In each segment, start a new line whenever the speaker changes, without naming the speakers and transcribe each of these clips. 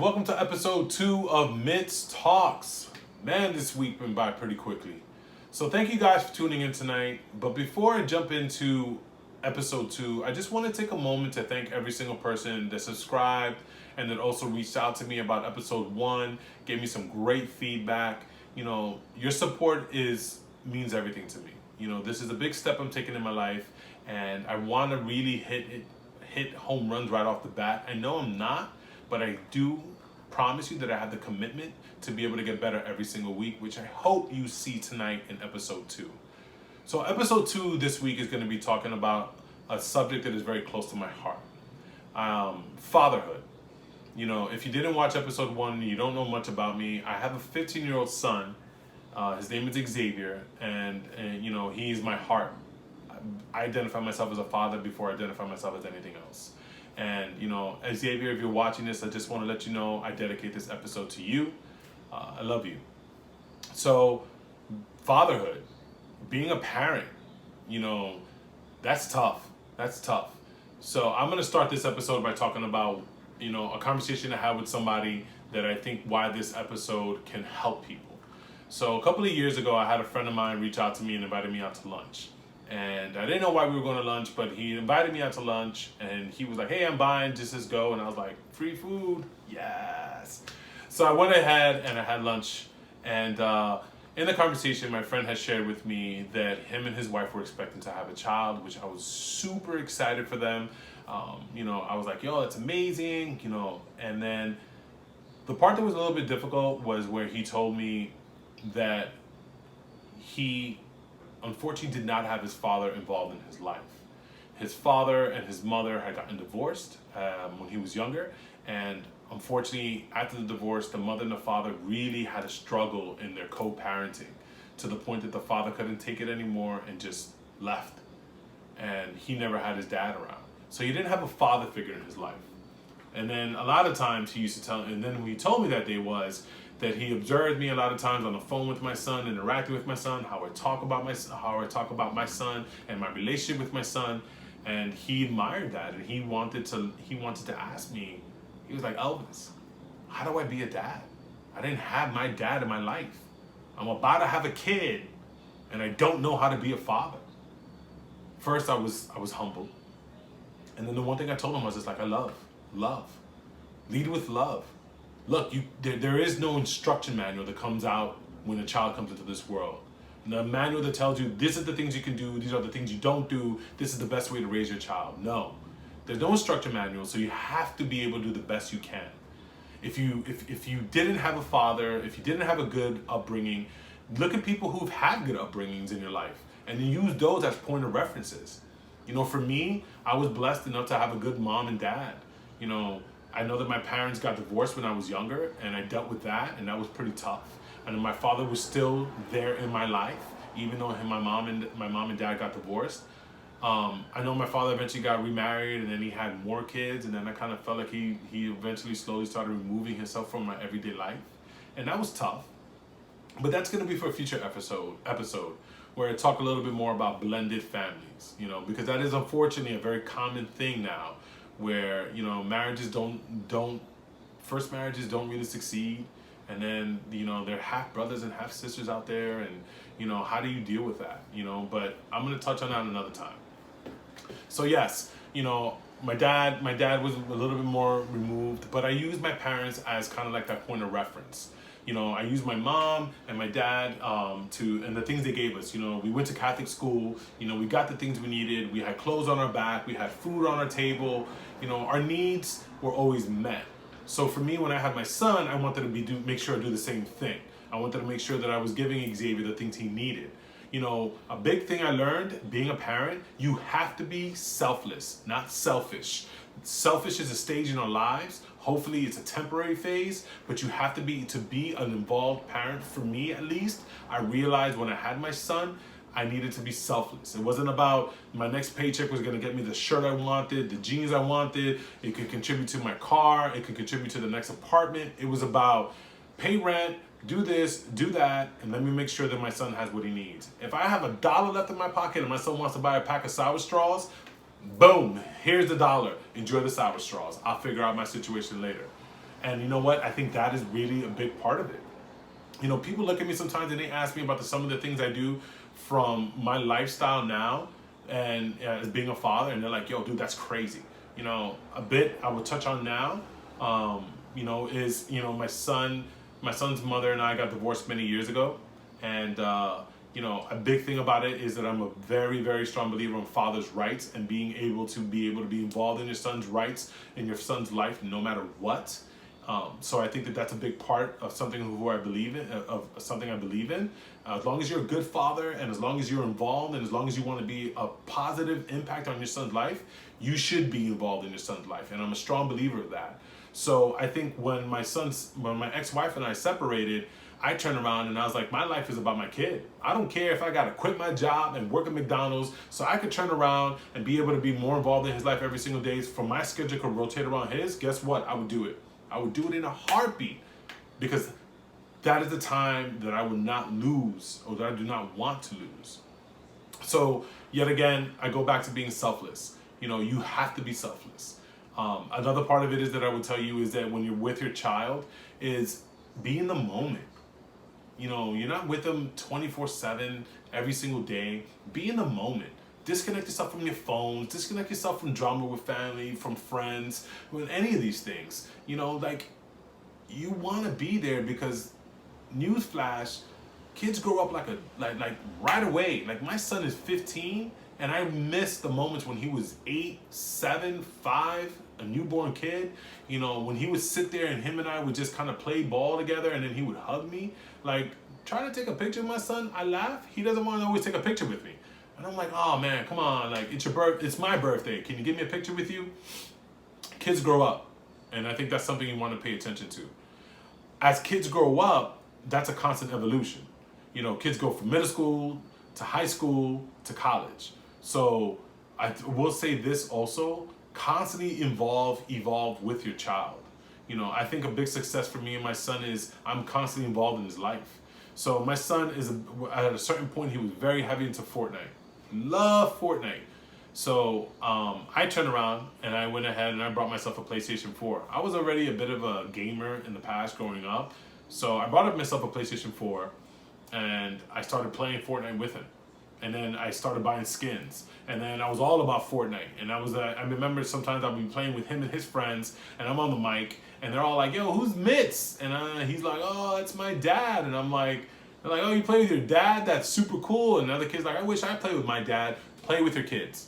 Welcome to episode 2 of Mit's Talks. Man, this week went by pretty quickly. So thank you guys for tuning in tonight. But before I jump into episode 2, I just want to take a moment to thank every single person that subscribed and that also reached out to me about episode 1, gave me some great feedback. You know, your support means everything to me. You know, this is a big step I'm taking in my life, and I want to really hit home runs right off the bat. I know I'm not, but I do promise you that I have the commitment to be able to get better every single week, which I hope you see tonight in episode 2. So episode 2 this week is going to be talking about a subject that is very close to my heart. Fatherhood. You know, if you didn't watch episode 1 and you don't know much about me, I have a 15-year-old son. His name is Xavier, and you know, he's my heart. I identify myself as a father before I identify myself as anything else. And, you know, Xavier, if you're watching this, I just want to let you know I dedicate this episode to you. I love you. So, fatherhood, being a parent, you know, that's tough. That's tough. So I'm going to start this episode by talking about, you know, a conversation I had with somebody that I think why this episode can help people. So a couple of years ago, I had a friend of mine reach out to me and invited me out to lunch. And I didn't know why we were going to lunch, but he invited me out to lunch, and he was like, hey, I'm buying, just let's go. And I was like, free food? Yes. So I went ahead and I had lunch, and in the conversation, my friend had shared with me that him and his wife were expecting to have a child, which I was super excited for them. You know, I was like, yo, that's amazing, you know. And then the part that was a little bit difficult was where he told me that he unfortunately did not have his father involved in his life. His father and his mother had gotten divorced when he was younger, and unfortunately after the divorce, the mother and the father really had a struggle in their co-parenting, to the point that the father couldn't take it anymore and just left, and he never had his dad around. So he didn't have a father figure in his life. And then a lot of times he used to tell, and then when he told me that day was that he observed me a lot of times on the phone with my son, interacting with my son, how I talk about my son and my relationship with my son, and he admired that, and he wanted to ask me. He was like, Elvis, how do I be a dad? I didn't have my dad in my life. I'm about to have a kid, and I don't know how to be a father. First, I was humble, and then the one thing I told him was just like, I love, lead with love. Look, there is no instruction manual that comes out when a child comes into this world. The manual that tells you, this is the things you can do, these are the things you don't do, this is the best way to raise your child. No, there's no instruction manual, so you have to be able to do the best you can. If you didn't have a father, if you didn't have a good upbringing, look at people who've had good upbringings in your life, and then use those as point of references. You know, for me, I was blessed enough to have a good mom and dad. You know, I know that my parents got divorced when I was younger, and I dealt with that, and that was pretty tough. And my father was still there in my life, even though my mom and dad got divorced. I know my father eventually got remarried, and then he had more kids, and then I kind of felt like he eventually slowly started removing himself from my everyday life, and that was tough. But that's going to be for a future episode where I talk a little bit more about blended families, you know, because that is unfortunately a very common thing now, where, you know, first marriages don't really succeed, and then, you know, there are half brothers and half sisters out there, and, you know, how do you deal with that, you know? But I'm going to touch on that another time. So yes, you know, my dad was a little bit more removed, but I used my parents as kind of like that point of reference. You know, I used my mom and my dad and the things they gave us. You know, we went to Catholic school. You know, we got the things we needed. We had clothes on our back. We had food on our table. You know, our needs were always met. So for me, when I had my son, I wanted to make sure I do the same thing. I wanted to make sure that I was giving Xavier the things he needed. You know, a big thing I learned being a parent, you have to be selfless, not selfish. Selfish is a stage in our lives. Hopefully it's a temporary phase, but you have to be an involved parent. For me, at least, I realized when I had my son, I needed to be selfless. It wasn't about my next paycheck was going to get me the shirt I wanted, the jeans I wanted. It could contribute to my car. It could contribute to the next apartment. It was about pay rent, do this, do that, and let me make sure that my son has what he needs. If I have $1 left in my pocket and my son wants to buy a pack of sour straws, boom, here's the $1. Enjoy the sour straws. I'll figure out my situation later. And you know what? I think that is really a big part of it. You know, people look at me sometimes and they ask me about some of the things I do from my lifestyle now and as being a father, and they're like, yo, dude, that's crazy. You know, a bit I will touch on now, you know, is, you know, my son's mother and I got divorced many years ago. And, you know, a big thing about it is that I'm a very, very strong believer in father's rights and being able to be involved in your son's rights in your son's life, no matter what. So I think that that's a big part of something who I believe in, of something I believe in. As long as you're a good father and as long as you're involved and as long as you want to be a positive impact on your son's life, you should be involved in your son's life. And I'm a strong believer of that. So I think when my ex-wife and I separated, I turned around and I was like, my life is about my kid. I don't care if I got to quit my job and work at McDonald's so I could turn around and be able to be more involved in his life every single day. For my schedule could rotate around his, guess what? I would do it. I would do it in a heartbeat, because that is the time that I would not lose, or that I do not want to lose. So yet again, I go back to being selfless. You know, you have to be selfless. Another part of it is that I would tell you is that when you're with your child is be in the moment. You know, you're not with them 24/7 every single day. Be in the moment. Disconnect yourself from your phones, disconnect yourself from drama with family, from friends, with any of these things. You know, like, you want to be there because, newsflash, kids grow up like right away. Like, my son is 15 and I miss the moments when he was 8, 7, 5, a newborn kid. You know, when he would sit there and him and I would just kind of play ball together and then he would hug me. Like, trying to take a picture of my son, I laugh. He doesn't want to always take a picture with me. And I'm like, oh man, come on, like, it's my birthday. Can you give me a picture with you? Kids grow up. And I think that's something you want to pay attention to. As kids grow up, that's a constant evolution. You know, kids go from middle school to high school to college. So I will say this also, constantly evolve with your child. You know, I think a big success for me and my son is I'm constantly involved in his life. So my son at a certain point, he was very heavy into Fortnite. Love Fortnite. So I turned around and I went ahead and I brought myself a PlayStation 4. I was already a bit of a gamer in the past growing up. So I brought myself a PlayStation 4 and I started playing Fortnite with him. And then I started buying skins. And then I was all about Fortnite. And I remember sometimes I'd be playing with him and his friends and I'm on the mic and they're all like, yo, who's Mitz? And he's like, oh, it's my dad. And I'm like, they're like, oh, you play with your dad? That's super cool. And another kid's like, I wish I played with my dad. Play with your kids.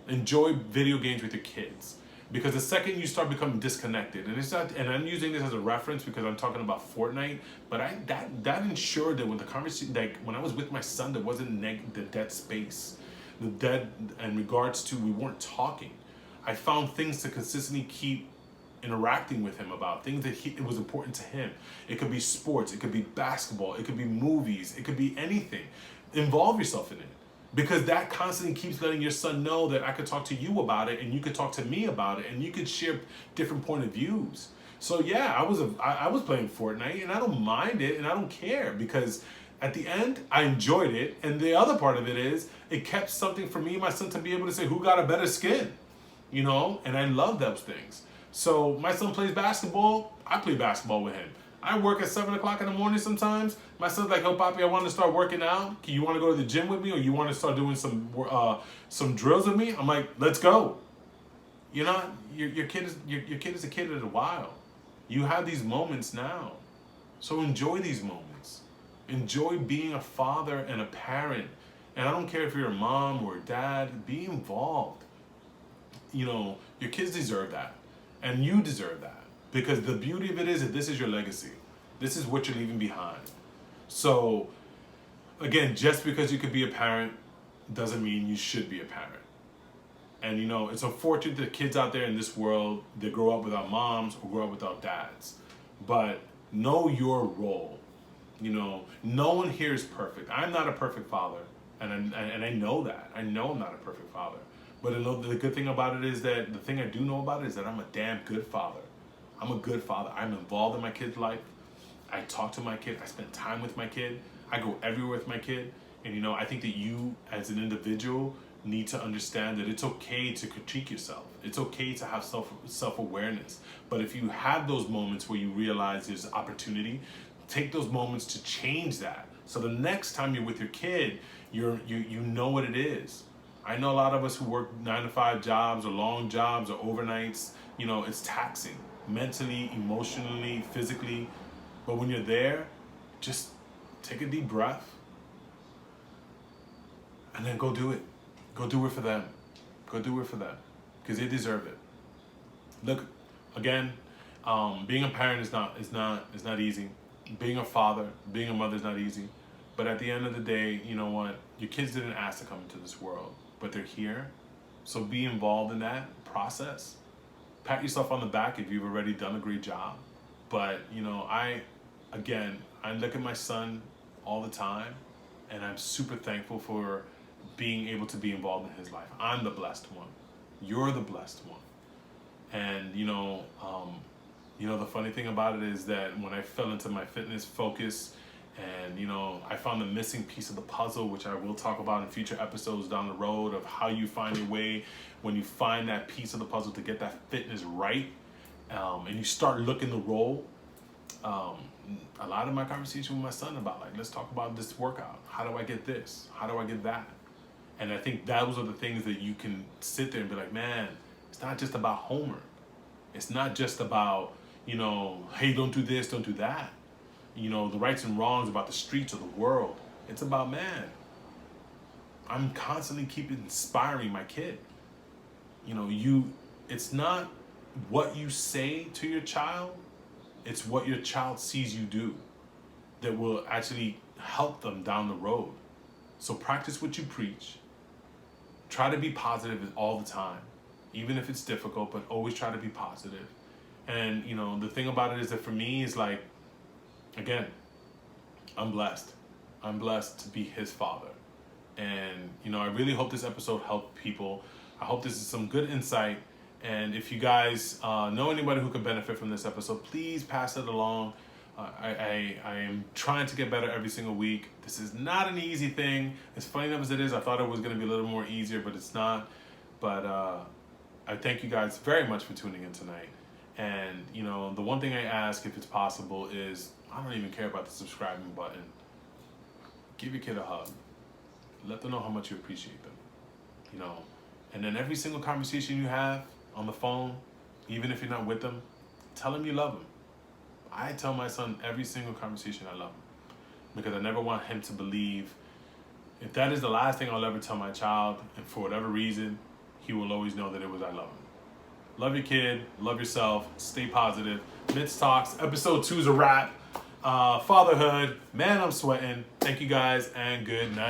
Enjoy video games with your kids. Because the second you start becoming disconnected, and it's not, and I'm using this as a reference because I'm talking about Fortnite, but that ensured that when the conversation, like when I was with my son, there wasn't the dead space, the dead in regards to we weren't talking. I found things to consistently keep interacting with him about, things that it was important to him. It could be sports, it could be basketball, it could be movies, it could be anything. Involve yourself in it. Because that constantly keeps letting your son know that I could talk to you about it and you could talk to me about it and you could share different point of views. So yeah, I was playing Fortnite and I don't mind it and I don't care because at the end I enjoyed it, and the other part of it is it kept something for me and my son to be able to say who got a better skin, you know, and I love those things. So my son plays basketball, I play basketball with him. I work at 7 o'clock in the morning sometimes. My son's like, oh, Papi, I want to start working out. You want to go to the gym with me, or you want to start doing some drills with me? I'm like, let's go. You're not, your kid is a kid of the wild. You have these moments now. So enjoy these moments. Enjoy being a father and a parent. And I don't care if you're a mom or a dad, be involved. You know, your kids deserve that. And you deserve that. Because the beauty of it is that this is your legacy. This is what you're leaving behind. So, again, just because you could be a parent doesn't mean you should be a parent. And, you know, it's unfortunate that kids out there in this world, they grow up without moms or grow up without dads. But know your role. You know, no one here is perfect. I'm not a perfect father. And I know that. I know I'm not a perfect father. But the good thing about it is that the thing I do know about it is that I'm a damn good father. I'm a good father. I'm involved in my kid's life. I talk to my kid. I spend time with my kid. I go everywhere with my kid. And, you know, I think that you as an individual need to understand that it's okay to critique yourself. It's okay to have self-awareness. But if you have those moments where you realize there's opportunity, take those moments to change that. So the next time you're with your kid, you know what it is. I know a lot of us who work 9-to-5 jobs or long jobs or overnights, it's taxing mentally, emotionally, physically. But when you're there, just take a deep breath and then go do it. Go do it for them. Go do it for them, because they deserve it. Look, again, being a parent is not easy. Being a father, being a mother is not easy. But at the end of the day, you know what? Your kids didn't ask to come into this world, but they're here. So be involved in that process. Pat yourself on the back if you've already done a great job. But, I look at my son all the time, and I'm super thankful for being able to be involved in his life. I'm the blessed one. You're the blessed one. And, the funny thing about it is that when I fell into my fitness focus and, I found the missing piece of the puzzle, which I will talk about in future episodes down the road, of how you find your way when you find that piece of the puzzle to get that fitness right, and you start looking the role. A lot of my conversation with my son about, like, let's talk about this workout. How do I get this? How do I get that? And I think those are the things that you can sit there and be like, man, it's not just about homework. It's not just about, hey, don't do this, don't do that. The rights and wrongs about the streets of the world. It's about, man, I'm constantly keep inspiring my kid. It's not what you say to your child, it's what your child sees you do that will actually help them down the road. So practice what you preach. Try to be positive all the time, even if it's difficult, but always try to be positive. And, the thing about it is that for me is like, again, I'm blessed. I'm blessed to be his father. And, I really hope this episode helped people. I hope this is some good insight. And if you guys know anybody who could benefit from this episode, please pass it along. I am trying to get better every single week. This is not an easy thing. As funny enough as it is, I thought it was going to be a little more easier, but it's not. But I thank you guys very much for tuning in tonight. And, the one thing I ask, if it's possible, is I don't even care about the subscribing button. Give your kid a hug. Let them know how much you appreciate them. And then every single conversation you have on the phone, even if you're not with them, tell them you love them. I tell my son every single conversation I love him, because I never want him to believe, if that is the last thing I'll ever tell my child, and for whatever reason, he will always know that it was I love him. Love your kid, love yourself, stay positive. Mitz Talks, episode 2 is a wrap. Fatherhood, man, I'm sweating. Thank you guys, and good night.